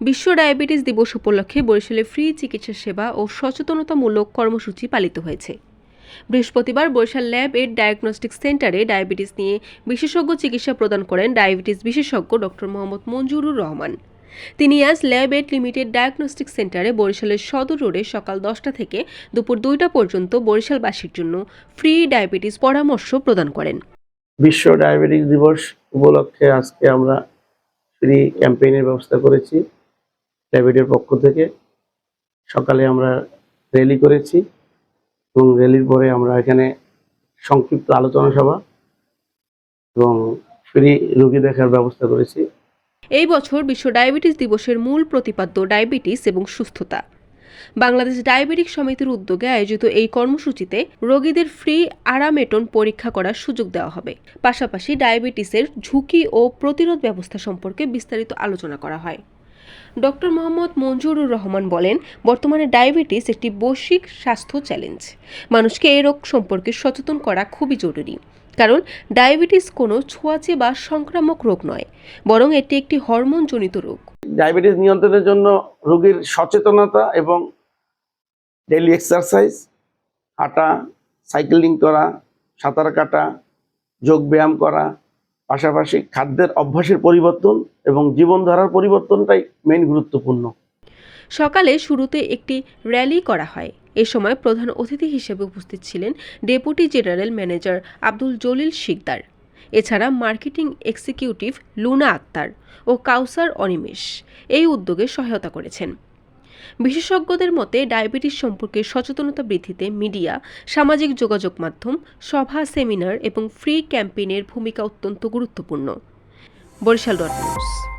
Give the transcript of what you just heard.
বিশ্ব ডায়াবেটিস দিবস উপলক্ষে বরিশালে ফ্রি চিকিৎসা সেবা ও সচেতনতামূলক কর্মসূচি পালিত হয়েছে। বৃহস্পতিবার বরিশাল ল্যাব এড ডায়াগনস্টিক সেন্টারে ডায়াবেটিস নিয়ে বিশেষজ্ঞ চিকিৎসা প্রদান করেন ডায়াবেটিস বিশেষজ্ঞ ডক্টর মোহাম্মদ মঞ্জুরুর রহমান। তিনি আজ ল্যাব এড লিমিটেড ডায়াগনস্টিক সেন্টারে বরিশালের সদর রোডে সকাল 10টা থেকে দুপুর 2টা পর্যন্ত বরিশালবাসীর জন্য ফ্রি ডায়াবেটিস পরামর্শ প্রদান করেন। বিশ্ব ডায়াবেটিস দিবস উপলক্ষে আজকে আমরা ফ্রি ক্যাম্পেইনের ব্যবস্থা করেছি ল্যাবেডের পক্ষ থেকে। সকালে আমরা র্যালি করেছি এবং র্যালির পরে আমরা এখানে সংক্ষিপ্ত আলোচনা সভা এবং ফ্রি রোগী দেখার ব্যবস্থা করেছি। এই বছর বিশ্ব ডায়াবেটিস দিবসের মূল প্রতিপাদ্য ডায়াবেটিস এবং সুস্থতা। বাংলাদেশ ডায়াবেটিক সমিতির উদ্যোগে আয়োজিত এই কর্মসূচিতে রোগীদের ফ্রি আরামেটন পরীক্ষা করার সুযোগ দেওয়া হবে। পাশাপাশি ডায়াবেটিসের ঝুঁকি ও প্রতিরোধ ব্যবস্থা সম্পর্কে বিস্তারিত আলোচনা করা হয়। ডক্টর মোহাম্মদ মঞ্জুরুর রহমান বলেন, বর্তমানে ডায়াবেটিস একটি বৈশ্বিক স্বাস্থ্য চ্যালেঞ্জ। মানুষকে এই রোগ সম্পর্কে সচেতন করা খুবই জরুরি, কারণ ডায়াবেটিস কোনো ছোঁয়াচে বা সংক্রামক রোগ নয়, বরং এটি একটি হরমোনজনিত রোগ। ডায়াবেটিস নিয়ন্ত্রণের জন্য রোগীর সচেতনতা এবং ডেইলি এক্সারসাইজ, হাঁটা, সাইকেলিং করা, সাঁতার কাটা, যোগব্যায়াম করা, পাশাপাশি খাদ্যের অভ্যাসের পরিবর্তন এবং জীবনধারার পরিবর্তনটাই মেইন গুরুত্বপূর্ণ। সকালে শুরুতে একটি র্যালি করা হয়। এ সময় প্রধান অতিথি হিসেবে উপস্থিত ছিলেন deputy general manager Abdul Jalil Shikder. এছাড়া মার্কেটিং এক্সিকিউটিভ লুনা আক্তার ও কাউসার অনিমেষ এই উদ্যোগে সহায়তা করেছেন। বিশেষজ্ঞদের মতে ডায়াবেটিস সম্পর্কে সচেতনতা বৃদ্ধিতে মিডিয়া, সামাজিক যোগাযোগ মাধ্যম, সভা, সেমিনার এবং ফ্রি ক্যাম্পেইনের ভূমিকা অত্যন্ত গুরুত্বপূর্ণ। বরিশাল.নিউজ।